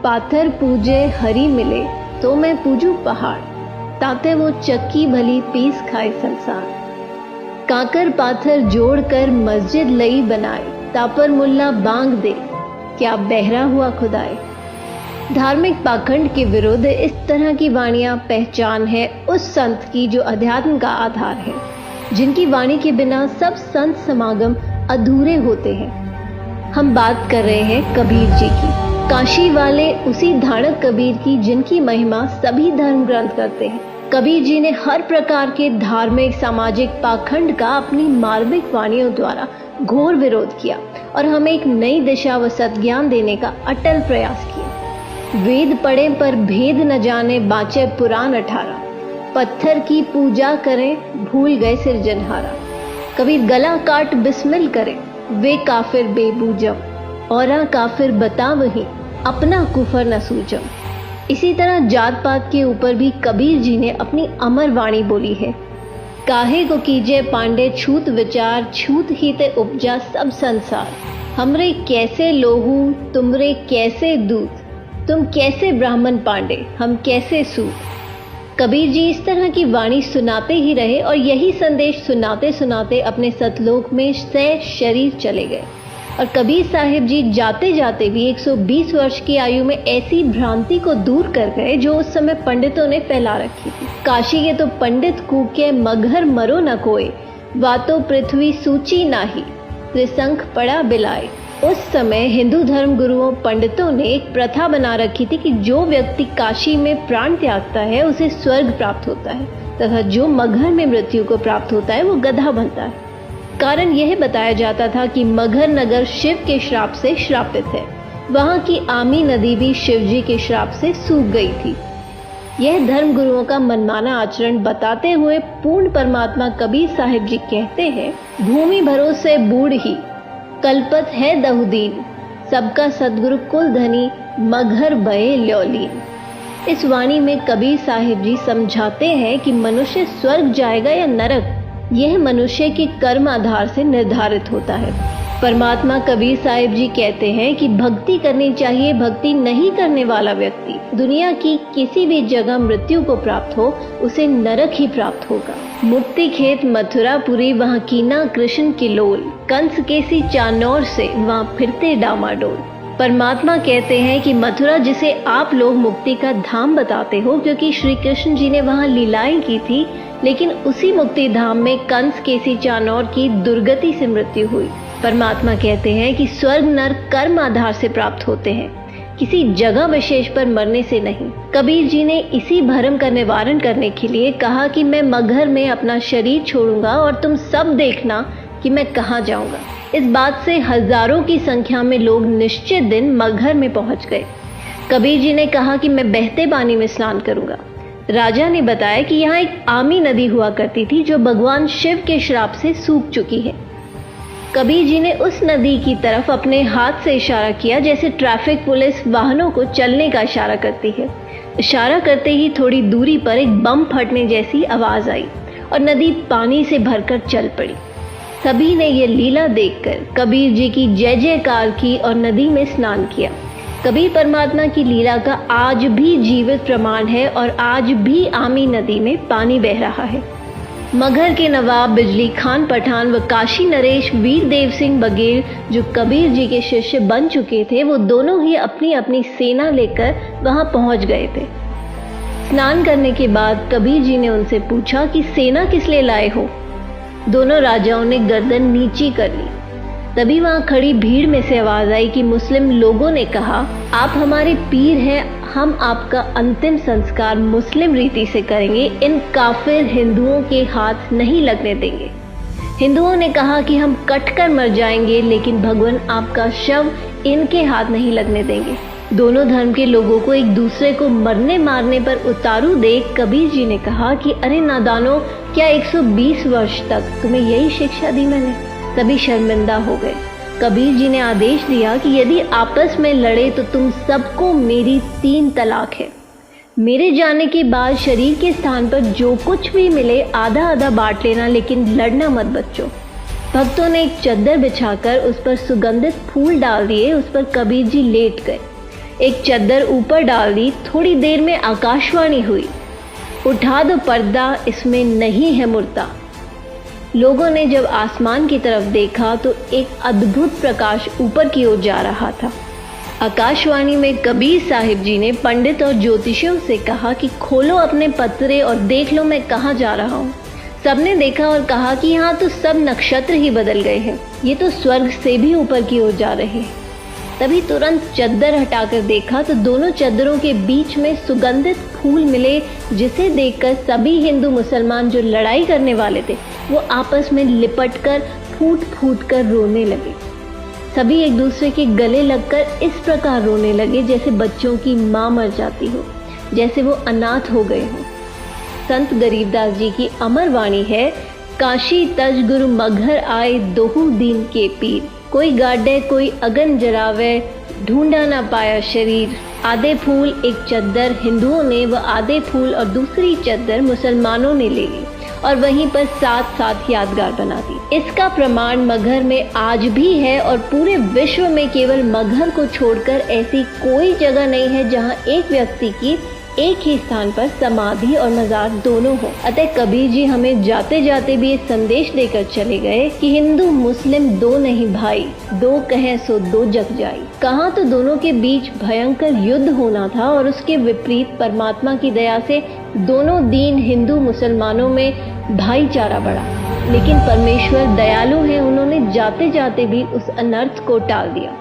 पाथर पूजे हरी मिले तो मैं पूजू पहाड़, ताते वो चक्की भली पीस खाए संसार। काकर पाथर जोड़कर मस्जिद लई बनाए, तापर मुल्ला बांग दे क्या बहरा हुआ खुदाए। धार्मिक पाखंड के विरुद्ध इस तरह की वाणियां पहचान है उस संत की जो अध्यात्म का आधार है, जिनकी वाणी के बिना सब संत समागम अधूरे होते हैं। हम बात कर रहे हैं कबीर जी की, काशी वाले उसी धाड़क कबीर की जिनकी महिमा सभी धर्म ग्रंथ करते हैं। कबीर जी ने हर प्रकार के धार्मिक सामाजिक पाखंड का अपनी मार्मिक वाणियों द्वारा घोर विरोध किया और हमें एक नई दिशा व सद्ज्ञान देने का अटल प्रयास किया। वेद पढ़े पर भेद न जाने, बाँचे पुराण 18, पत्थर की पूजा करें भूल गए सिरजनहारा। कबीर गला काट बिस्मिल करें, वे काफिर बेबूजम, औरा काफिर बता वही अपना कुफर न सूजम। इसी तरह जात पात के ऊपर भी कबीर जी ने अपनी अमर वाणी बोली है। काहे को कीजे पांडे छूत विचार, छूत ही ते उपजा सब संसार। हमरे कैसे लोहू तुमरे कैसे दूत, तुम कैसे ब्राह्मण पांडे हम कैसे सूत। कबीर जी इस तरह की वाणी सुनाते ही रहे और यही संदेश सुनाते सुनाते अपने सतलोक में सह शरीर चले गए। और कबीर साहिब जी जाते जाते भी 120 वर्ष की आयु में ऐसी भ्रांति को दूर कर गए जो उस समय पंडितों ने फैला रखी थी। काशी के तो पंडित कूके मगर मरो न कोई, वातो पृथ्वी सूची नाही, त्रिशंख पड़ा बिलाए। उस समय हिंदू धर्म गुरुओं पंडितों ने एक प्रथा बना रखी थी कि जो व्यक्ति काशी में प्राण त्यागता है उसे स्वर्ग प्राप्त होता है, तथा जो मगहर में मृत्यु को प्राप्त होता है वो गधा बनता है। कारण यह बताया जाता था कि मगहर नगर शिव के श्राप से श्रापित है। वहां की आमी नदी भी शिव जी के श्राप से सूख गई थी। यह धर्म गुरुओं का मनमाना आचरण बताते हुए पूर्ण परमात्मा कबीर साहिब जी कहते हैं, भूमि भरोसे बूढ़ ही कल्पत है दहुदीन, सबका सदगुरु कुल धनी मगहर बये ल्योलीन। इस वाणी में कबीर साहिब जी समझाते हैं कि मनुष्य स्वर्ग जाएगा या नरक, यह मनुष्य के कर्म आधार से निर्धारित होता है। परमात्मा कबीर साहिब जी कहते हैं कि भक्ति करनी चाहिए, भक्ति नहीं करने वाला व्यक्ति दुनिया की किसी भी जगह मृत्यु को प्राप्त हो उसे नरक ही प्राप्त होगा। मुक्ति खेत मथुरापुरी वहाँ कीना कृष्ण की लोल, कंस केसी चानौर से वहाँ फिरते डामाडोल। परमात्मा कहते हैं कि मथुरा जिसे आप लोग मुक्ति का धाम बताते हो क्योंकि श्री कृष्ण जी ने वहाँ लीलाएं की थी, लेकिन उसी मुक्ति धाम में कंस केसी चानौर की दुर्गति से मृत्यु हुई। परमात्मा कहते हैं कि स्वर्ग नरक कर्म आधार से प्राप्त होते हैं, किसी जगह विशेष पर मरने से नहीं। कबीर जी ने इसी भ्रम का निवारण करने के लिए कहा कि मैं मगहर में अपना शरीर छोड़ूंगा और तुम सब देखना कि मैं कहाँ जाऊंगा। इस बात से हजारों की संख्या में लोग निश्चित दिन मगहर में पहुंच गए। कबीर जी ने कहा कि मैं बहते पानी में स्नान करूंगा। राजा ने बताया कि यहाँ एक आमी नदी हुआ करती थी जो भगवान शिव के श्राप से सूख चुकी है। कबीर जी ने उस नदी की तरफ अपने हाथ से इशारा किया जैसे ट्रैफिक पुलिस वाहनों को चलने का इशारा करती है। इशारा करते ही थोड़ी दूरी पर एक बम फटने जैसी आवाज आई और नदी पानी से भरकर चल पड़ी। सभी ने ये लीला देखकर कबीर जी की जय जयकार की और नदी में स्नान किया। कबीर परमात्मा की लीला का आज भी जीवित प्रमाण है और आज भी आमी नदी में पानी बह रहा है। मगहर के नवाब बिजली खान पठान व काशी नरेश वीर देव सिंह बघेल जो कबीर जी के शिष्य बन चुके थे, वो दोनों ही अपनी अपनी सेना लेकर वहां पहुंच गए थे। स्नान करने के बाद कबीर जी ने उनसे पूछा कि सेना किस लिए लाए हो। दोनों राजाओं ने गर्दन नीची कर ली। तभी वहां खड़ी भीड़ में से आवाज आई कि मुस्लिम लोगों ने कहा, आप हमारे पीर हैं, हम आपका अंतिम संस्कार मुस्लिम रीति से करेंगे, इन काफिर हिंदुओं के हाथ नहीं लगने देंगे। हिंदुओं ने कहा कि हम कटकर मर जाएंगे लेकिन भगवान आपका शव इनके हाथ नहीं लगने देंगे। दोनों धर्म के लोगों को एक दूसरे को मरने मारने पर उतारू देख कबीर जी ने कहा कि अरे नादानो, क्या 120 वर्ष तक तुम्हें यही शिक्षा दी मैंने। सभी शर्मिंदा हो गए। कबीर जी ने आदेश दिया कि यदि आपस में लड़े तो तुम सबको मेरी 3 तलाक है। मेरे जाने के बाद शरीर के स्थान पर जो कुछ भी मिले आधा आधा बांट लेना, लेकिन लड़ना मत बच्चों। भक्तों ने एक चद्दर बिछाकर उस पर सुगंधित फूल डाल दिए। उस पर कबीर जी लेट गए। एक चद्दर ऊपर डाल दी, थोड़ी देर में आकाशवाणी हुई, उठा दो पर्दा, इसमें नहीं है मुर्दा। लोगों ने जब आसमान की तरफ देखा तो एक अद्भुत प्रकाश ऊपर की ओर जा रहा था। आकाशवाणी में कबीर साहिब जी ने पंडित और ज्योतिषियों से कहा कि खोलो अपने पत्रे और देख लो मैं कहाँ जा रहा हूँ। सबने देखा और कहा कि यहाँ तो सब नक्षत्र ही बदल गए हैं, ये तो स्वर्ग से भी ऊपर की ओर जा रहे हैं। तभी तुरंत चद्दर हटाकर देखा तो दोनों चद्दरों के बीच में सुगंधित फूल मिले, जिसे देखकर सभी हिंदू मुसलमान जो लड़ाई करने वाले थे वो आपस में लिपटकर फूट फूट कर रोने लगे। सभी एक दूसरे के गले लगकर इस प्रकार रोने लगे जैसे बच्चों की माँ मर जाती हो, जैसे वो अनाथ हो गए हों। संत गरीबदास जी की अमर वाणी है, काशी तज गुरु मघर आए दोहू दीन के पीर, कोई गाडे कोई अगन जरावे, ढूंढा ना पाया शरीर। आधे फूल एक चद्दर हिंदुओं ने व आधे फूल और दूसरी चद्दर मुसलमानों ने ले ली और वहीं पर साथ साथ यादगार बना दी। इसका प्रमाण मगहर में आज भी है और पूरे विश्व में केवल मगहर को छोड़कर ऐसी कोई जगह नहीं है जहां एक व्यक्ति की एक ही स्थान पर समाधि और मजार दोनों हो। अतः कबीर जी हमें जाते जाते भी ये संदेश देकर चले गए कि हिंदू मुस्लिम दो नहीं भाई, दो कहें सो दो जग जाई। कहाँ तो दोनों के बीच भयंकर युद्ध होना था और उसके विपरीत परमात्मा की दया से दोनों दीन हिंदू मुसलमानों में भाईचारा बढ़ा। लेकिन परमेश्वर दयालु है, उन्होंने जाते जाते भी उस अनर्थ को टाल दिया।